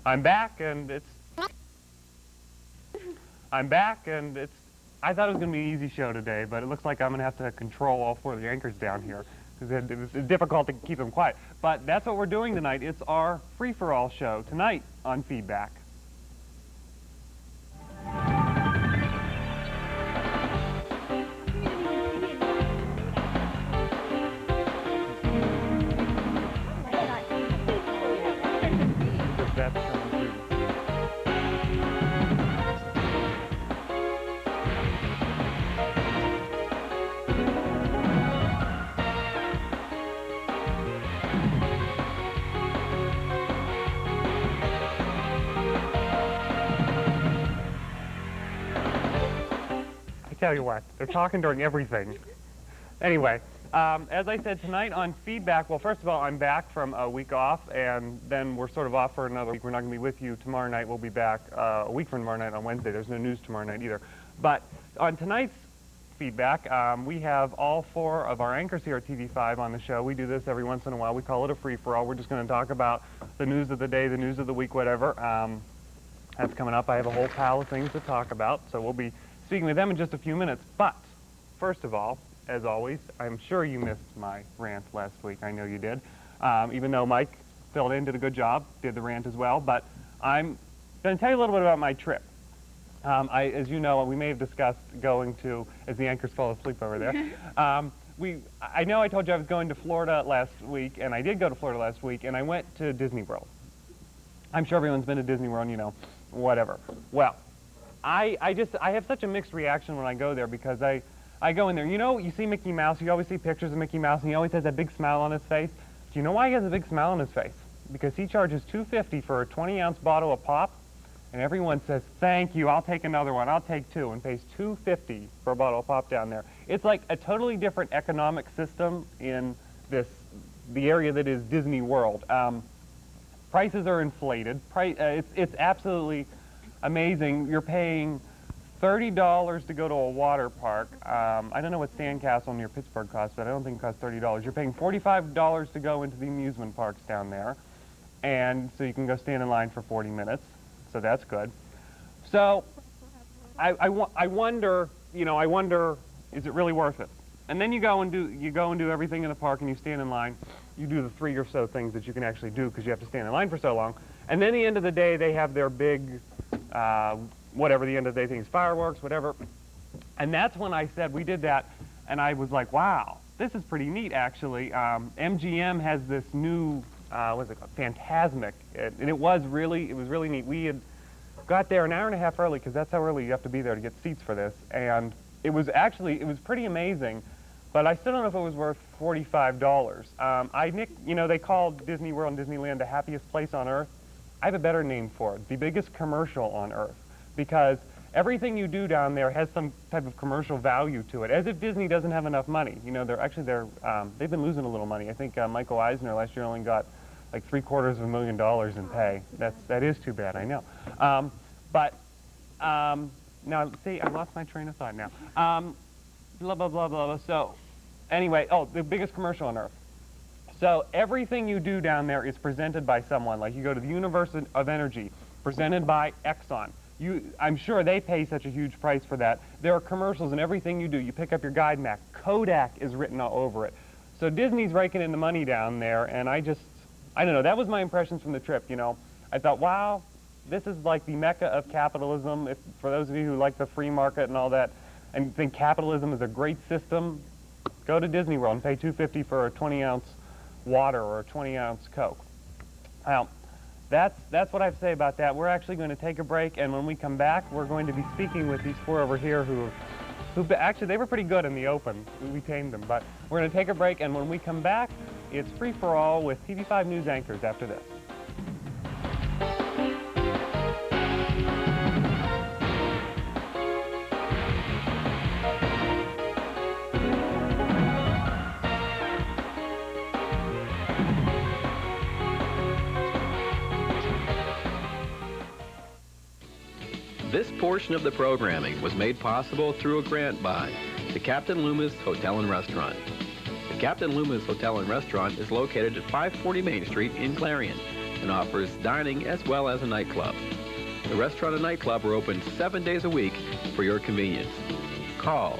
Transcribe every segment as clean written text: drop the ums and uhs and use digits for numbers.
I'm back, and it's... I thought it was going to be an easy show today, but it looks like I'm going to have to control all four of the anchors down here, because it was difficult to keep them quiet. But that's what we're doing tonight. It's our free-for-all show tonight on Feedback. Tell you what, they're talking during everything. Anyway, as I said, tonight on Feedback, well, first of all, I'm back from a week off, and then we're sort of off for another week. We're not going to be with you tomorrow night. We'll be back a week from tomorrow night on Wednesday. There's no news tomorrow night either. But on tonight's Feedback, we have all four of our anchors here at TV5 on the show. We do this every once in a while. We call it a free-for-all. We're just going to talk about the news of the day, the news of the week, whatever. That's coming up. I have a whole pile of things to talk about, so we'll be speaking with them in just a few minutes. But first of all, as always, I'm sure you missed my rant last week. I know you did. Even though Mike filled in, did a good job, did the rant as well. But I'm going to tell you a little bit about my trip. As you know, we may have discussed going to, as the anchors fall asleep over there. I know I told you I was going to Florida last week, and I did go to Florida last week, and I went to Disney World. I'm sure everyone's been to Disney World, you know, whatever. Well, I have such a mixed reaction when I go there, because I go in there. You know, you see Mickey Mouse, you always see pictures of Mickey Mouse, and he always has that big smile on his face. Do you know why he has a big smile on his face? Because he charges $2.50 for a 20-ounce bottle of pop, and everyone says, thank you, I'll take another one, I'll take two, and pays $2.50 for a bottle of pop down there. It's like a totally different economic system in the area that is Disney World. Prices are inflated. It's absolutely amazing. You're paying $30 to go to a water park. I don't know what Sandcastle near Pittsburgh costs, but I don't think it costs $30. You're paying $45 to go into the amusement parks down there, and so you can go stand in line for 40 minutes. So that's good. So I wonder, you know, is it really worth it? And then you go and do everything in the park, and you stand in line. You do the 3 or so things that you can actually do, because you have to stand in line for so long. And then at the end of the day, they have their big, whatever the end of the day thing is, fireworks, whatever. And that's when I said, we did that, and I was like, wow, this is pretty neat, actually. MGM has this new, what's it called, Phantasmic, and it was really neat. We had got there an hour and a half early, because that's how early you have to be there to get seats for this, and it was pretty amazing. But I still don't know if it was worth $45. You know, they called Disney World and Disneyland the happiest place on earth. I have a better name for it, the biggest commercial on earth, because everything you do down there has some type of commercial value to it, as if Disney doesn't have enough money. You know, they've been losing a little money. I think Michael Eisner last year only got like $750,000 in pay. That is too bad, I know. Now, see, I lost my train of thought now. Blah, blah, blah, blah, blah. So, anyway, the biggest commercial on earth. So everything you do down there is presented by someone. Like, you go to the Universe of Energy, presented by Exxon. I'm sure they pay such a huge price for that. There are commercials in everything you do. You pick up your guide map. Kodak is written all over it. So Disney's raking in the money down there, and I don't know. That was my impressions from the trip, you know. I thought, wow, this is like the mecca of capitalism. For those of you who like the free market and all that, and think capitalism is a great system, go to Disney World and pay $2.50 for a 20-ounce water or a 20-ounce Coke. Well, that's what I have to say about that. We're actually going to take a break, and when we come back, we're going to be speaking with these four over here who actually, they were pretty good in the open. We tamed them, but we're going to take a break, and when we come back, it's free-for-all with TV5 News anchors after this. This portion of the programming was made possible through a grant by the Captain Loomis Hotel and Restaurant. The Captain Loomis Hotel and Restaurant is located at 540 Main Street in Clarion. and offers dining as well as a nightclub. The restaurant and nightclub are open 7 days a week for your convenience. Call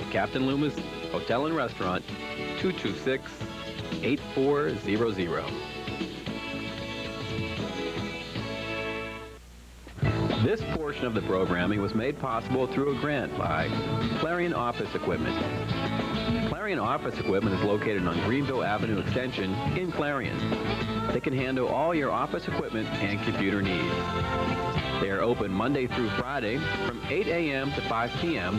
Captain Loomis Hotel and Restaurant, 226-8400. This portion of the programming was made possible through a grant by Clarion Office Equipment. Clarion Office Equipment is located on Greenville Avenue Extension in Clarion. They can handle all your office equipment and computer needs. They are open Monday through Friday from 8 a.m. to 5 p.m.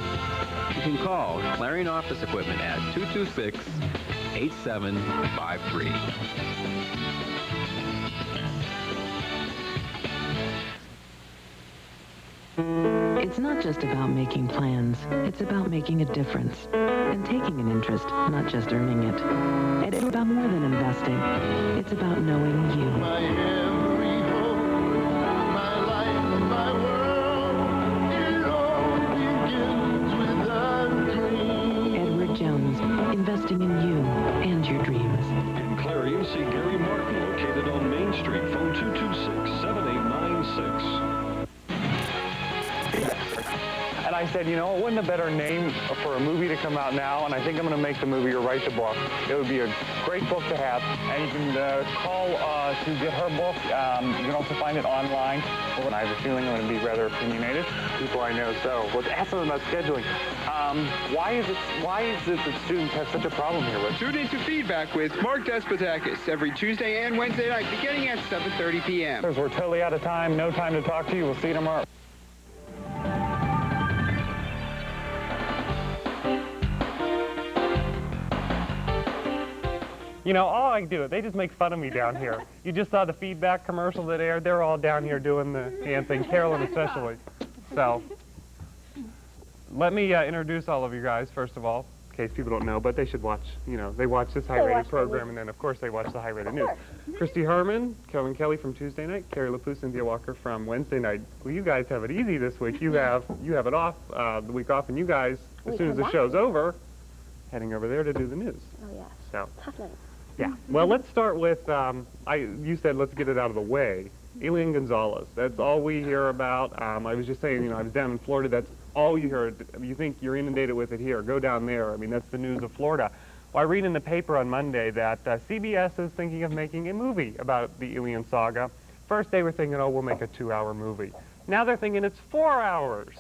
You can call Clarion Office Equipment at 226-8753. It's not just about making plans. It's about making a difference and taking an interest, not just earning it. And it's about more than investing. It's about knowing you. My every hope, my life, my world, it all begins with a dream. Edward Jones, investing in you and your dreams. In Clarion, see Gary Martin, located on Main Street, phone 226-7896. And I said, you know, it wouldn't a better name for a movie to come out now, and I think I'm going to make the movie or write the book. It would be a great book to have, and you can call to get her book. You can also find it online. Well, I have a feeling I'm going to be rather opinionated, people I know. So let's ask them about scheduling. Why is it that students have such a problem here with? Tune into Feedback with Mark Despotakis every Tuesday and Wednesday night beginning at 7:30 p.m. We're totally out of time. No time to talk to you. We'll see you tomorrow. You know, all I do, they just make fun of me down here. You just saw the Feedback commercial that aired. They're all down here doing the hand thing, Carolyn especially. So, let me introduce all of you guys, first of all, in case people don't know, but they should watch, you know, they watch this high-rated program, and then, of course, they watch the high-rated news. Christy Herman, Kelvin Kelly from Tuesday night, Carrie LaPoo, Cynthia Walker from Wednesday night. Well, you guys have it easy this week. You have it off, the week off, and you guys, as soon as the show's over, heading over there to do the news. Oh, yes. So. Tough night. Yeah. Well, let's start with, you said let's get it out of the way. Elian Gonzalez. That's all we hear about. I was just saying, you know, I was down in Florida. That's all you hear. You think you're inundated with it here. Go down there. I mean, that's the news of Florida. Well, I read in the paper on Monday that CBS is thinking of making a movie about the Elian saga. First, they were thinking, oh, we'll make a 2-hour movie. Now they're thinking it's 4 hours.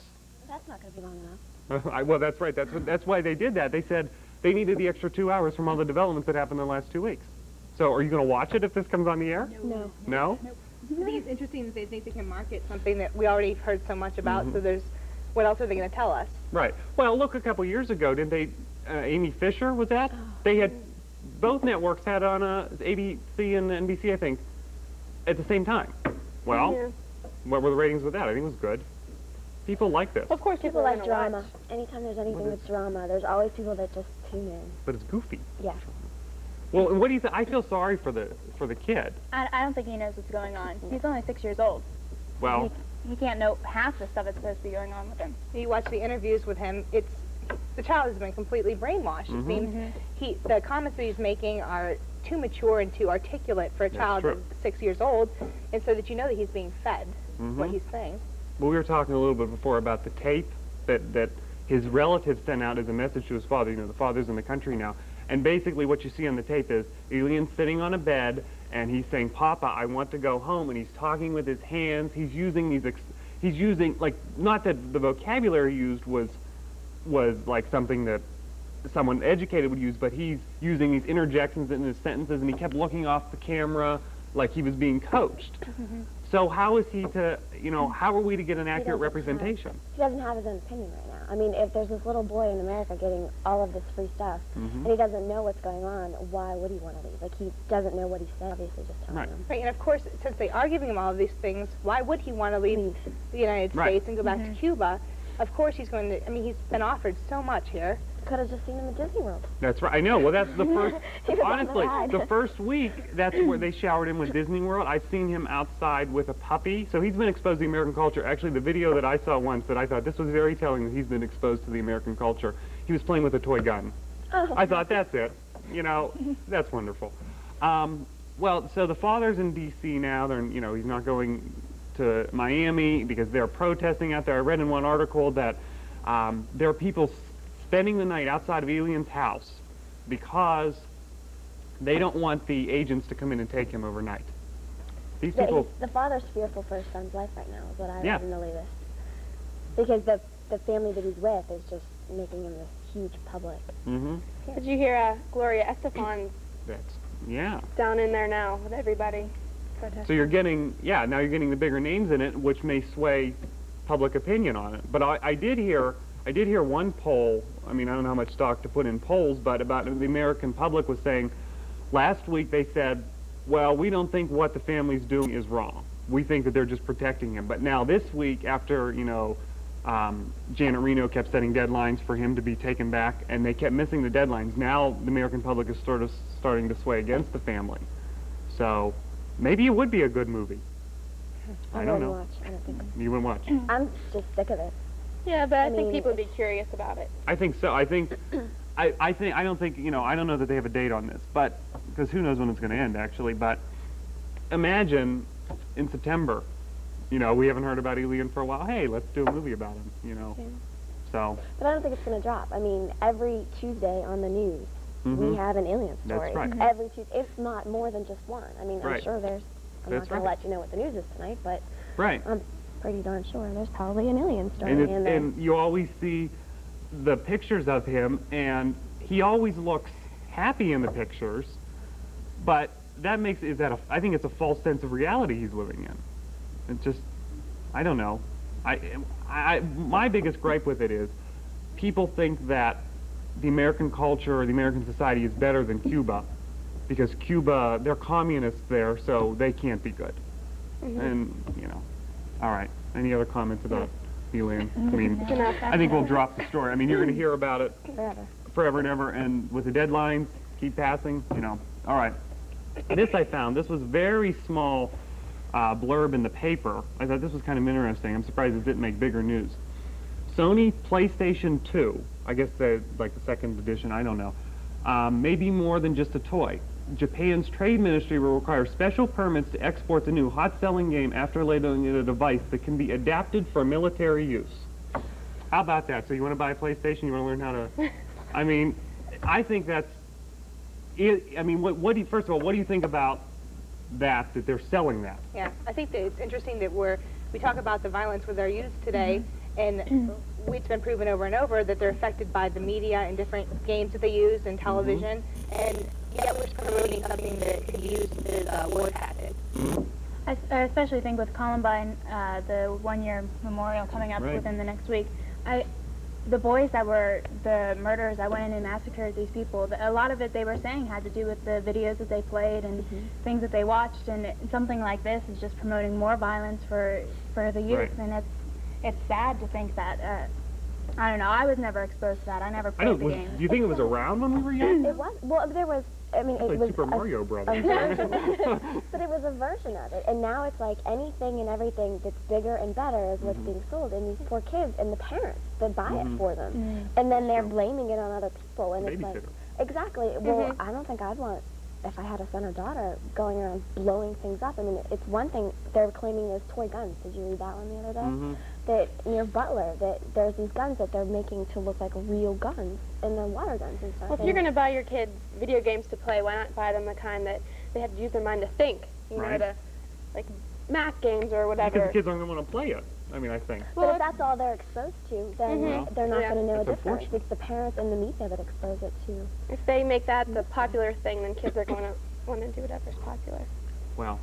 That's not going to be long enough. Well, that's right. That's why they did that. They said they needed the extra 2 hours from all the developments that happened in the last 2 weeks. So are you going to watch it if this comes on the air? No. No? I think it's interesting that they think they can market something that we already heard so much about, so there's, what else are they going to tell us? Right. Well, look, a couple years ago, didn't they, Amy Fisher, was that? They had, both networks had on ABC and NBC, I think, at the same time. Well, what were the ratings with that? I think it was good. People like this. Of course, People like drama. Anytime there's anything with drama, there's always people that just tune in. But it's goofy. Yeah. Well, and what do you think? I feel sorry for the kid. I don't think he knows what's going on. He's only 6 years old. Well, He can't know half the stuff that's supposed to be going on with him. You watch the interviews with him, the child has been completely brainwashed. It seems the comments that he's making are too mature and too articulate for a child of 6 years old, and so that you know that he's being fed what he's saying. well, we were talking a little bit before about the tape that his relatives sent out as a message to his father. You know, the father's in the country now. And basically what you see on the tape is Elian sitting on a bed, and he's saying, Papa, I want to go home, and he's talking with his hands. He's using he's using, like, not that the vocabulary used was like something that someone educated would use, but he's using these interjections in his sentences, and he kept looking off the camera like he was being coached. So how is he to, you know, how are we to get an accurate representation? He doesn't have his own opinion right now. I mean, if there's this little boy in America getting all of this free stuff, and he doesn't know what's going on, why would he want to leave? Like, he doesn't know what he said, obviously just telling him. Right, and of course, since they are giving him all of these things, why would he want to leave the United States and go back to Cuba? Of course he's going to, I mean, he's been offered so much here. Could have just seen him at Disney World. That's right. I know. Well, that's the first, He was on the honestly, ride. the first week, that's where they showered him with Disney World. I've seen him outside with a puppy. So he's been exposed to the American culture. Actually, the video that I saw once that I thought this was very telling that he's been exposed to the American culture. He was playing with a toy gun. Oh. I thought, that's it. You know, that's wonderful. Well, so the father's in D.C. now. He's not going to Miami because they're protesting out there. I read in one article that there are people spending the night outside of Elian's house because they don't want the agents to come in and take him overnight. These people... The father's fearful for his son's life right now, is what I Yeah. read in the latest. Because the family that he's with is just making him this huge public. Mm-hmm. Did you hear Gloria Estefan's Yeah. down in there now with everybody protesting? So you're getting, now you're getting the bigger names in it, which may sway public opinion on it. But I did hear one poll. I mean, I don't know how much stock to put in polls, but about the American public was saying last week they said, well, we don't think what the family's doing is wrong. We think that they're just protecting him. But now this week, after Janet Reno kept setting deadlines for him to be taken back, and they kept missing the deadlines. Now the American public is sort of starting to sway against the family. So maybe it would be a good movie. I don't know. Watch. I don't think. You wouldn't watch? I'm just sick of it. Yeah, but I think mean, people would be curious about it. I think so. I think, I don't know that they have a date on this, but because who knows when it's going to end, actually. But imagine in September, we haven't heard about Elian for a while. Hey, let's do a movie about him. Yeah. So. But I don't think it's going to drop. I mean, every Tuesday on the news, Mhm. we have an alien story. That's right. Every Tuesday, if not more than just one. I mean, I'm Right. sure there's. I'm That's not going right. to let you know what the news is tonight, but Right. I'm pretty darn sure there's probably an alien story And, in there. and you always see the pictures of him, and he always looks happy in the pictures, but that I think it's a false sense of reality he's living in. It's just, I don't know. My biggest gripe with it is people think that the American culture or the American society is better than Cuba because Cuba, they're communists there, so they can't be good. Mm-hmm. And, all right. Any other comments about Elian? I mean, enough. I think we'll drop the story. I mean, you're going to hear about it Forever. and ever, and with the deadlines keep passing, All right. This I found. This was very small blurb in the paper. I thought this was kind of interesting. I'm surprised it didn't make bigger news. Sony PlayStation 2, I guess the second edition, I don't know, may be more than just a toy. Japan's trade ministry will require special permits to export the new hot-selling game after labeling it a device that can be adapted for military use. How about that? So you want to buy a PlayStation? You want to learn how to... I mean, I think that's... I mean, first of all, what do you think about that they're selling that? Yeah, I think that it's interesting that we talk about the violence with our youth today, and it's been proven over and over that they're affected by the media and different games that they use and television, and yet we're promoting something that can be used as war tactics. I especially think with Columbine, the one-year memorial coming up within the next week, the boys that were the murderers that went in and massacred these people, a lot of it they were saying had to do with the videos that they played and things that they watched, and something like this is just promoting more violence for the youth, and it's sad to think that, I don't know, I was never exposed to that. I never played the game. Do you think it was around when we were young? It was. Well, there was. I mean, it was Super Mario Brothers. but it was a version of it, and now it's like anything and everything that's bigger and better is what's being sold, and these poor kids and the parents that buy it for them, and then they're blaming it on other people, and it's like exactly. Well, I don't think I'd want, if I had a son or daughter, going around blowing things up. I mean, it's one thing they're claiming those toy guns. Did you read that one the other day? That near Butler, that there's these guns that they're making to look like real guns, and they're water guns and stuff. Well, if you're going to buy your kids video games to play, why not buy them the kind that they have to use their mind to think, like math games or whatever. Because the kids aren't going to want to play it, I mean, I think. But if that's all they're exposed to, then they're not going to know a That's difference. It's the parents and the media that expose it to. If they make that the popular thing, then kids are going to want to do whatever's popular. Well,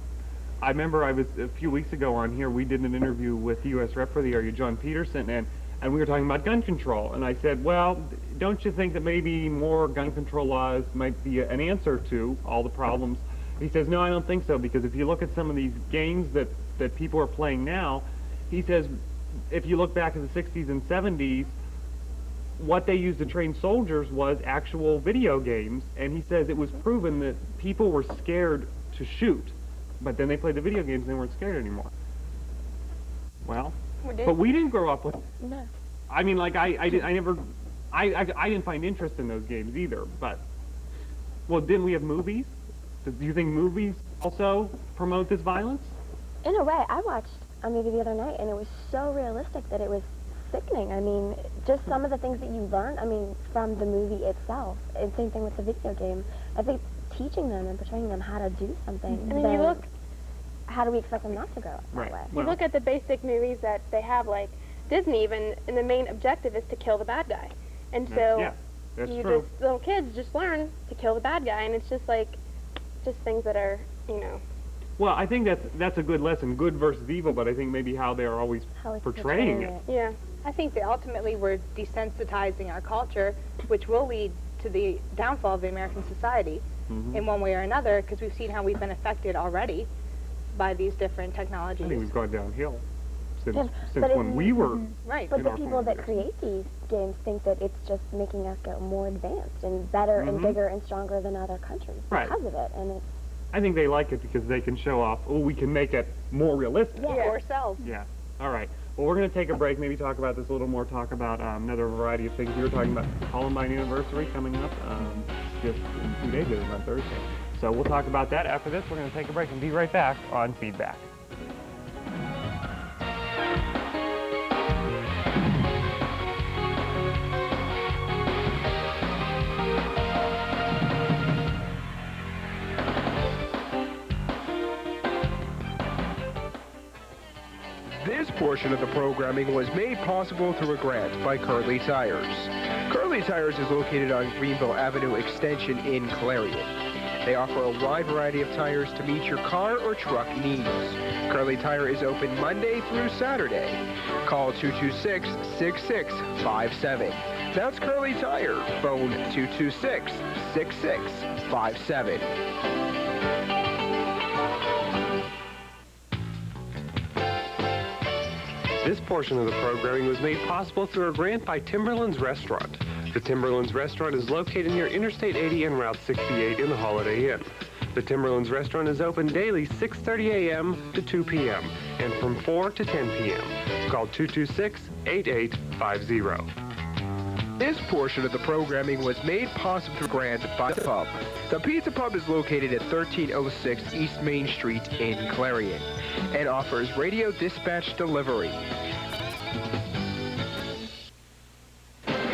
I remember I was, a few weeks ago on here, we did an interview with the U.S. Rep for the area, John Peterson, and we were talking about gun control. And I said, well, don't you think that maybe more gun control laws might be an answer to all the problems? He says, no, I don't think so, because if you look at some of these games that people are playing now, he says, if you look back at the 60s and 70s, what they used to train soldiers was actual video games, and he says it was proven that people were scared to shoot. But then they played the video games and they weren't scared anymore. Well, but we didn't grow up with. No. I mean, like I didn't find interest in those games either. But, well, didn't we have movies? Do you think movies also promote this violence? In a way, I watched a movie the other night, and it was so realistic that it was sickening. I mean, just some of the things that you learn, I mean, from the movie itself. And same thing with the video game. I think teaching them and portraying them how to do something. I mean, you look... How do we expect them not to go that way? You look at the basic movies that they have, like Disney even, and the main objective is to kill the bad guy. And so little kids just learn to kill the bad guy, and it's just like, just things that are, you know. Well, I think that's a good lesson, good versus evil, but I think maybe how they're always portraying it. Yeah. I think that ultimately we're desensitizing our culture, which will lead to the downfall of the American society in one way or another, because we've seen how we've been affected already by these different technologies. I think we've gone downhill since when we were. Right. But the people that create these games think that it's just making us get more advanced and better and bigger and stronger than other countries because of it. And it's. I think they like it because they can show off, oh, we can make it more realistic. Yeah, ourselves. Yeah. All right. Well, we're going to take a break, maybe talk about this a little more, talk about another variety of things. You were talking about Columbine anniversary coming up just in 2 days, on Thursday. So we'll talk about that after this. We're going to take a break and be right back on Feedback. This portion of the programming was made possible through a grant by Curly Tires. Curly Tires is located on Greenville Avenue Extension in Clarion. They offer a wide variety of tires to meet your car or truck needs. Curly Tire is open Monday through Saturday. Call 226-6657. That's Curly Tire. Phone 226-6657. This portion of the programming was made possible through a grant by Timberland's Restaurant. The Timberland's Restaurant is located near Interstate 80 and Route 68 in the Holiday Inn. The Timberland's Restaurant is open daily 6:30 a.m. to 2 p.m. and from 4 to 10 p.m. Call 226-8850. This portion of the programming was made possible through grant by the Pub. The Pizza Pub is located at 1306 East Main Street in Clarion and offers radio dispatch delivery.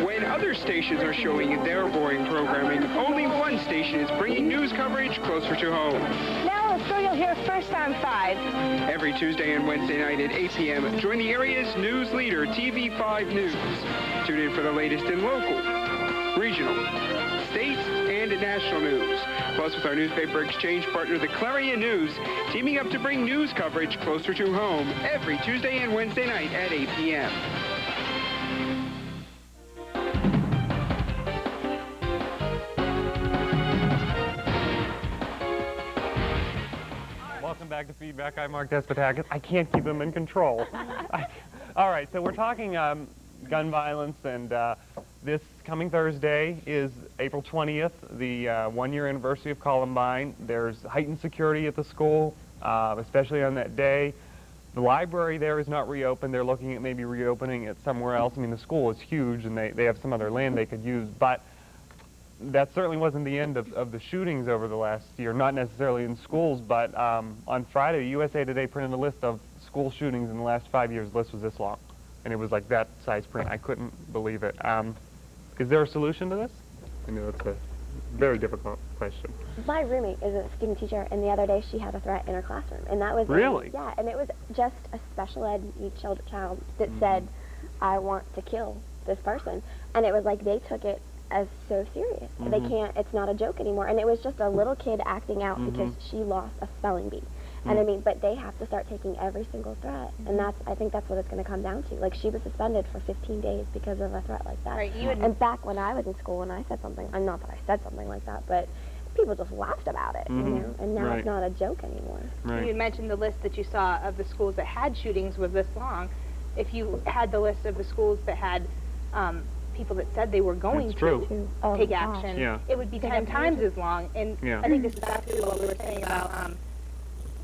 When other stations are showing their boring programming, only one station is bringing news coverage closer to home. Now a story you'll hear first on 5. Every Tuesday and Wednesday night at 8 p.m., join the area's news leader, TV5 News. Tune in for the latest in local, regional, state, and national news. Plus, with our newspaper exchange partner, the Clarion News, teaming up to bring news coverage closer to home every Tuesday and Wednesday night at 8 p.m. Welcome back to Feedback. I'm Mark Despotakis. I can't keep them in control. All right, so we're talking gun violence, and this coming Thursday is April 20th, the one-year anniversary of Columbine. There's heightened security at the school, especially on that day. The library there is not reopened. They're looking at maybe reopening it somewhere else. I mean, the school is huge, and they have some other land they could use, but that certainly wasn't the end of the shootings over the last year, not necessarily in schools, but on Friday, USA Today printed a list of school shootings in the last 5 years. The list was this long, and it was like that size print. I couldn't believe it. Is there a solution to this? I know it's a very difficult question. My roommate is a student teacher, and the other day she had a threat in her classroom, and that was really yeah, and it was just a special ed child that said, "I want to kill this person," and it was like they took it as so serious. They can't. It's not a joke anymore, and it was just a little kid acting out because she lost a spelling bee. And I mean, but they have to start taking every single threat, and I think that's what it's going to come down to. Like, she was suspended for 15 days because of a threat like that. Right, and back when I was in school and I said something, not that I said something like that, but people just laughed about it, you know, and now it's not a joke anymore. You had mentioned the list that you saw of the schools that had shootings was this long. If you had the list of the schools that had people that said they were going to take action, it would be 10 times as long. And I think this is exactly what we were saying about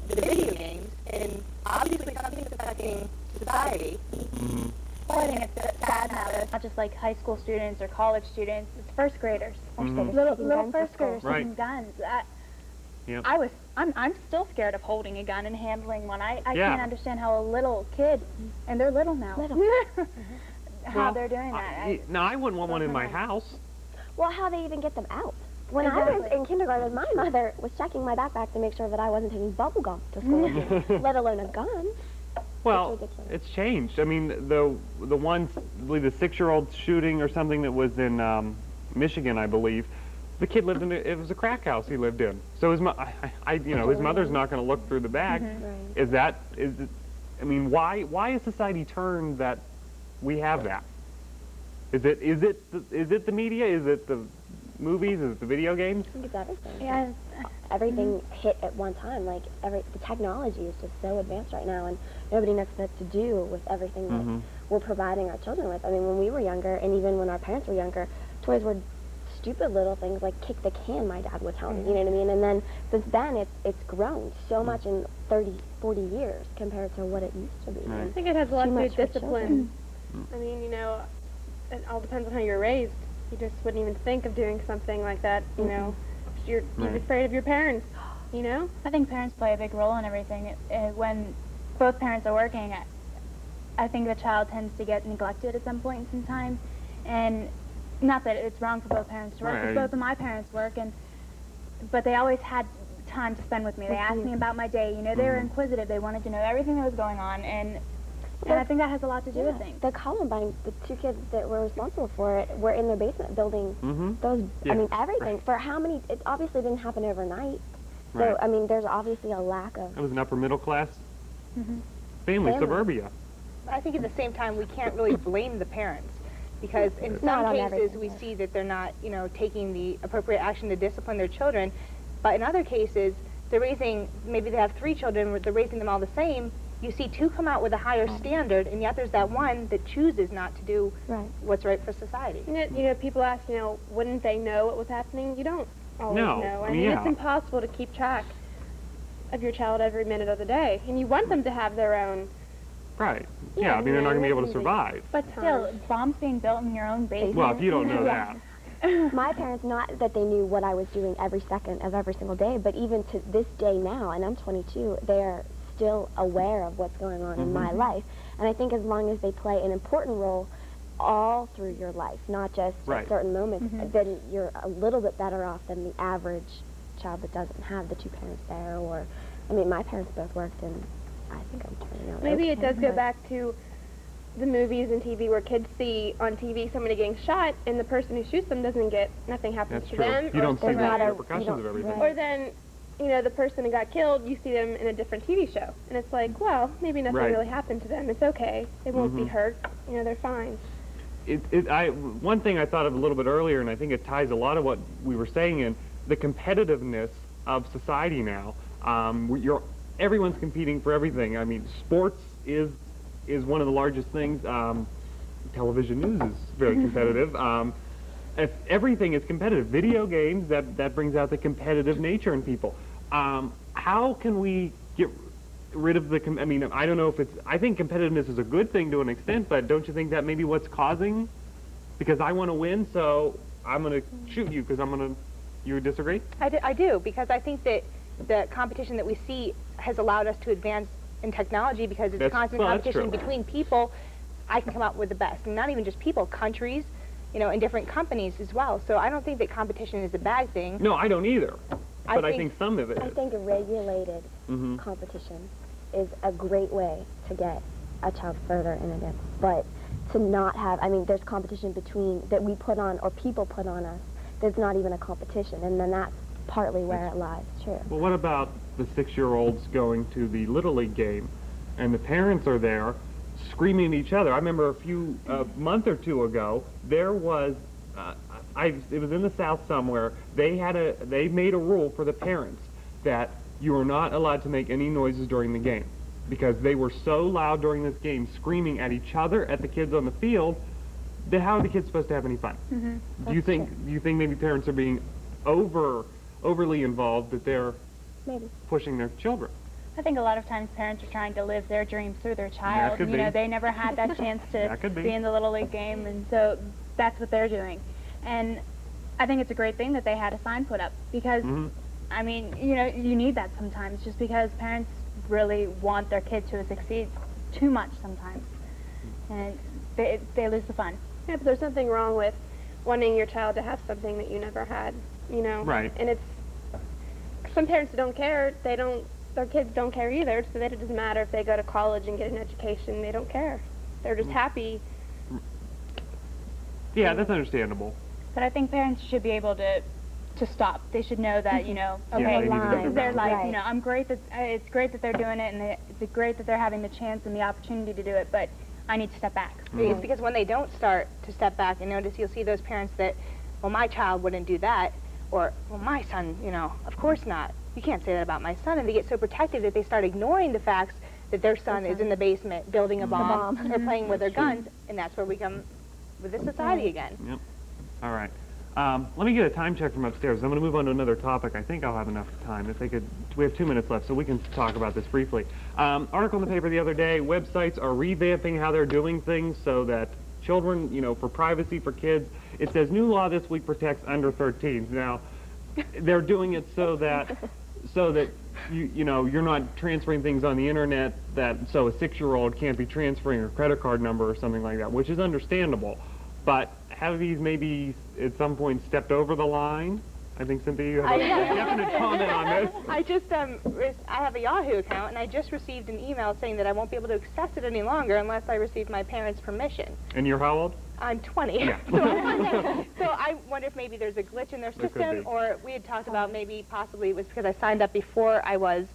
the video games, and obviously something that's affecting society. Well, I think it's sad now that it's not just like high school students or college students, it's first graders. Little first graders taking guns. Yep. I'm still scared of holding a gun and handling one. I can't understand how a little kid, and they're little now, how they're doing that. No, I wouldn't want one in my house. Well, how they even get them out? When I was in kindergarten, my mother was checking my backpack to make sure that I wasn't taking bubble gum to school with me, let alone a gun. Well, it's changed. I mean, the one, I believe the 6-year-old shooting or something that was in Michigan, I believe. The kid lived in it was a crack house he lived in. So his his mother's not going to look through the bag. Right. I mean, why has society turned that we have that? Is it the media? Is it the movies? Is it the video games? I think it's everything. Yeah. Everything hit at one time. Like the technology is just so advanced right now, and nobody knows what to do with everything that we're providing our children with. I mean, when we were younger, and even when our parents were younger, toys were stupid little things like kick the can, my dad would tell me, you know what I mean? And then since then it's grown so much in 30, 40 years compared to what it used to be. I think it has a lot to do with discipline. I mean, you know, it all depends on how you're raised. You just wouldn't even think of doing something like that, you know. You're afraid of your parents, you know? I think parents play a big role in everything. When both parents are working, I think the child tends to get neglected at some point in time. And not that it's wrong for both parents to work, because both of my parents work, but they always had time to spend with me. They asked me about my day. You know, they were inquisitive. They wanted to know everything that was going on, and I think that has a lot to do with things. The Columbine, the 2 kids that were responsible for it were in their basement building those, I mean, everything. For how many, it obviously didn't happen overnight. So, I mean, there's obviously a lack of... It was an upper middle class family, suburbia. I think at the same time, we can't really blame the parents. Because in some cases, we see that they're not, you know, taking the appropriate action to discipline their children. But in other cases, they're raising, maybe they have 3 children, they're raising them all the same. You see 2 come out with a higher standard, and yet there's that one that chooses not to do what's right for society. You know, people ask, you know, wouldn't they know what was happening? You don't always know. I mean, it's impossible to keep track of your child every minute of the day. And you want them to have their own... Right. Yeah, I mean, they're not going to be able to survive. But still, bombs being built in your own basement. Well, if you don't know that. My parents, not that they knew what I was doing every second of every single day, but even to this day now, and I'm 22, they're still aware of what's going on in my life. And I think as long as they play an important role all through your life, not just at certain moments, then you're a little bit better off than the average child that doesn't have the 2 parents there. Or, I mean, my parents both worked, and I think I'm turning out Maybe it does go back to the movies and TV where kids see on TV somebody getting shot, and the person who shoots them nothing happens to them. You don't see the repercussions of everything. Or then, you know, the person who got killed, you see them in a different TV show. And it's like, well, maybe nothing really happened to them. It's okay. They won't be hurt. You know, they're fine. One thing I thought of a little bit earlier, and I think it ties a lot of what we were saying in, the competitiveness of society now. Everyone's competing for everything. I mean, sports is one of the largest things. Television news is very competitive. If everything is competitive. Video games, that brings out the competitive nature in people. How can we get rid of I mean, I don't know if I think competitiveness is a good thing to an extent, but don't you think that maybe what's causing? Because I want to win, so I'm going to shoot you because you disagree? I do, because I think that the competition that we see has allowed us to advance in technology because it's constant competition between people. I can come out with the best, and not even just people, countries, you know, and different companies as well. So I don't think that competition is a bad thing. No, I don't either. But I think some of it is. I think a regulated competition is a great way to get a child further in advance. But to not have, I mean, there's competition that we put on, or people put on us. There's not even a competition, and then that's partly where it lies, too. Well, what about the 6-year-olds going to the Little League game, and the parents are there screaming at each other? I remember a month or 2 ago, there was, it was in the South somewhere, they made a rule for the parents that you are not allowed to make any noises during the game, because they were so loud during this game, screaming at each other, at the kids on the field, that how are the kids supposed to have any fun? Do you think maybe parents are being overly involved, that they're pushing their children? I think a lot of times parents are trying to live their dreams through their child. You know, they never had that chance to be in the Little League game, and so that's what they're doing. And I think it's a great thing that they had a sign put up, because I mean, you know, you need that sometimes just because parents really want their kid to succeed too much sometimes. And they lose the fun. Yeah, but there's nothing wrong with wanting your child to have something that you never had, you know? Right. And it's, some parents don't care, their kids don't care either, so that it doesn't matter if they go to college and get an education, they don't care. They're just happy. Yeah, that's understandable. But I think parents should be able to stop. They should know that, you know, okay, they're like, you know, I'm great that, it's great that they're doing it, and it's great that they're having the chance and the opportunity to do it, but I need to step back. It's because when they don't start to step back and notice, you'll see those parents that, well, my child wouldn't do that, or, well, my son, you know, of course not. You can't say that about my son. And they get so protective that they start ignoring the facts that their son is in the basement building a bomb or playing with their guns, and that's where we come with this society again. Yep. All right. Let me get a time check from upstairs. I'm going to move on to another topic. I think I'll have enough time. If they could, we have 2 minutes left, so we can talk about this briefly. Article in the paper the other day, websites are revamping how they're doing things so that children, you know, for privacy for kids, it says new law this week protects under 13s. Now, they're doing it so that you know, you're not transferring things on the internet so a 6-year-old can't be transferring a credit card number or something like that, which is understandable. But have these maybe at some point stepped over the line? I think, Cynthia, you have a definite comment on this. I just, I have a Yahoo account, and I just received an email saying that I won't be able to access it any longer unless I receive my parents' permission. And you're how old? I'm 20. Yeah. So I wonder if maybe there's a glitch in their system, or we had talked about maybe possibly it was because I signed up before I was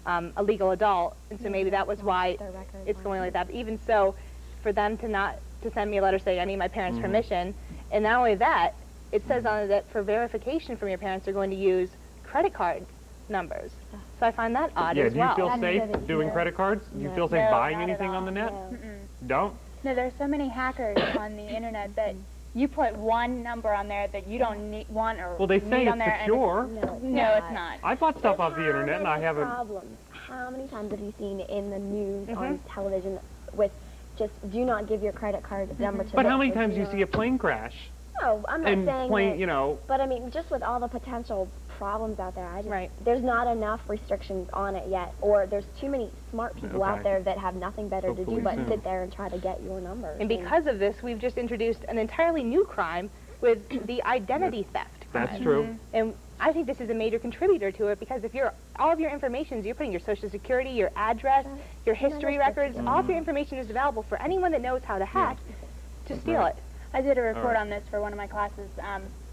a legal adult, and so maybe that was why it's going like that. But even so, for them to send me a letter saying I need my parents' permission, and not only that, it says on it that for verification from your parents, they're going to use credit card numbers. So I find that odd as well. Do you feel safe doing credit cards? Do you feel safe buying anything on the net? No. Don't? No, there's so many hackers on the internet that you put one number on there that you don't want or well, they say need it's on there. secure. No, it's not. I bought stuff off the internet and I haven't. Problems. How many times have you seen in the news on television with just do not give your credit card number to But how many times do you see a plane crash? No, I'm not saying that, you know. But I mean, just with all the potential problems out there, there's not enough restrictions on it yet, or there's too many smart people out there that have nothing better to do but sit there and try to get your number. And because of this, we've just introduced an entirely new crime with the identity theft crime. That's true. And I think this is a major contributor to it because if all of your information, you're putting your social security, your address, your history records, all of your information is available for anyone that knows how to hack to steal it. I did a report on this for one of my classes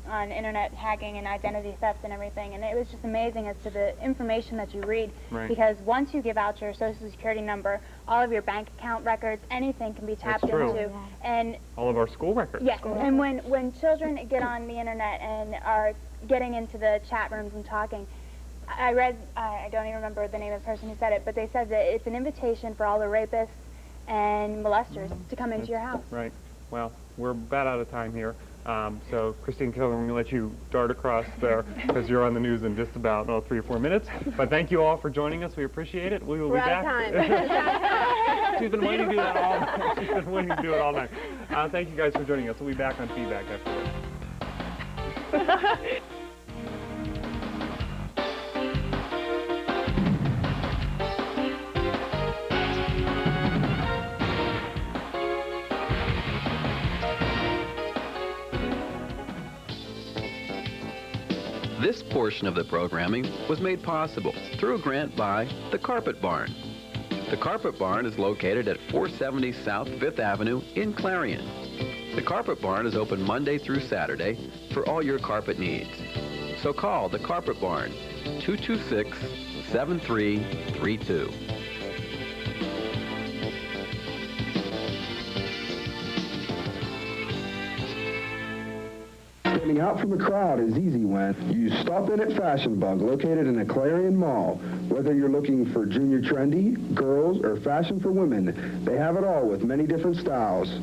on internet hacking and identity theft and everything, and it was just amazing as to the information that you read, because once you give out your social security number, all of your bank account records, anything can be tapped into. And all of our school records. Yes, and when children get on the internet and are getting into the chat rooms and talking, I read, I don't even remember the name of the person who said it, but they said that it's an invitation for all the rapists and molesters to come into your house. Right. Well, we're about out of time here. So, Christine Keller, I'm going to let you dart across there because you're on the news in just about 3 or 4 minutes. But thank you all for joining us. We appreciate it. We will be back. She's been waiting to do that all night. She's been waiting to do it all night. Thank you guys for joining us. We'll be back on feedback afterwards. This portion of the programming was made possible through a grant by the Carpet Barn. The Carpet Barn is located at 470 South 5th Avenue in Clarion. The Carpet Barn is open Monday through Saturday for all your carpet needs. So call the Carpet Barn, 226-7332. Standing out from the crowd is easy when you stop in at Fashion Bug, located in the Clarion Mall. Whether you're looking for junior trendy, girls, or fashion for women, they have it all with many different styles.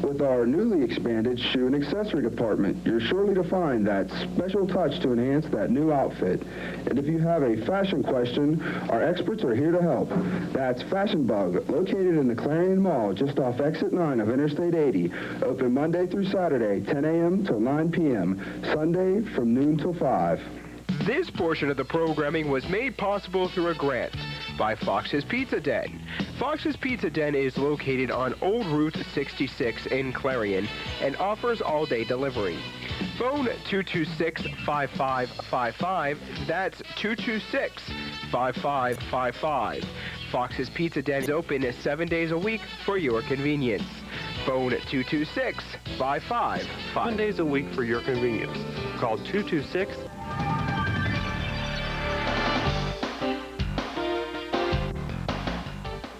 With our newly expanded shoe and accessory department, you're surely to find that special touch to enhance that new outfit. And if you have a fashion question, our experts are here to help. That's Fashion Bug, located in the Clarion Mall, just off Exit 9 of Interstate 80. Open Monday through Saturday, 10 a.m. till 9 p.m. Sunday from noon till 5. This portion of the programming was made possible through a grant by Fox's Pizza Den. Fox's Pizza Den is located on Old Route 66 in Clarion and offers all-day delivery. Phone 226-5555. That's 226-5555. Fox's Pizza Den is open 7 days a week for your convenience. Phone 226-5555. 7 days a week for your convenience. Call 226.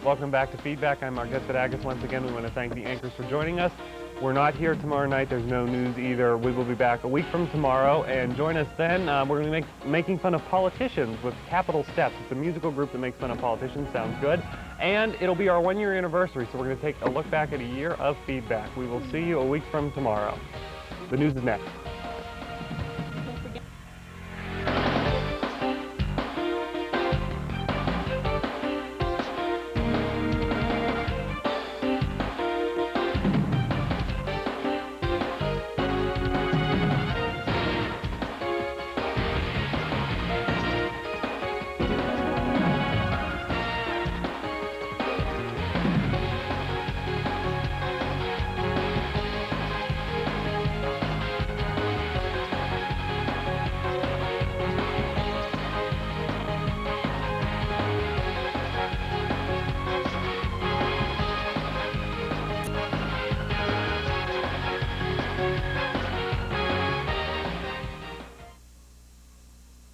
Welcome back to Feedback. I'm Marquette Sadagas. Once again, we want to thank the anchors for joining us. We're not here tomorrow night. There's no news either. We will be back a week from tomorrow, and join us then. We're going to be making fun of politicians with Capital Steps. It's a musical group that makes fun of politicians. Sounds good. And it'll be our 1-year anniversary, so we're going to take a look back at a year of Feedback. We will see you a week from tomorrow. The news is next.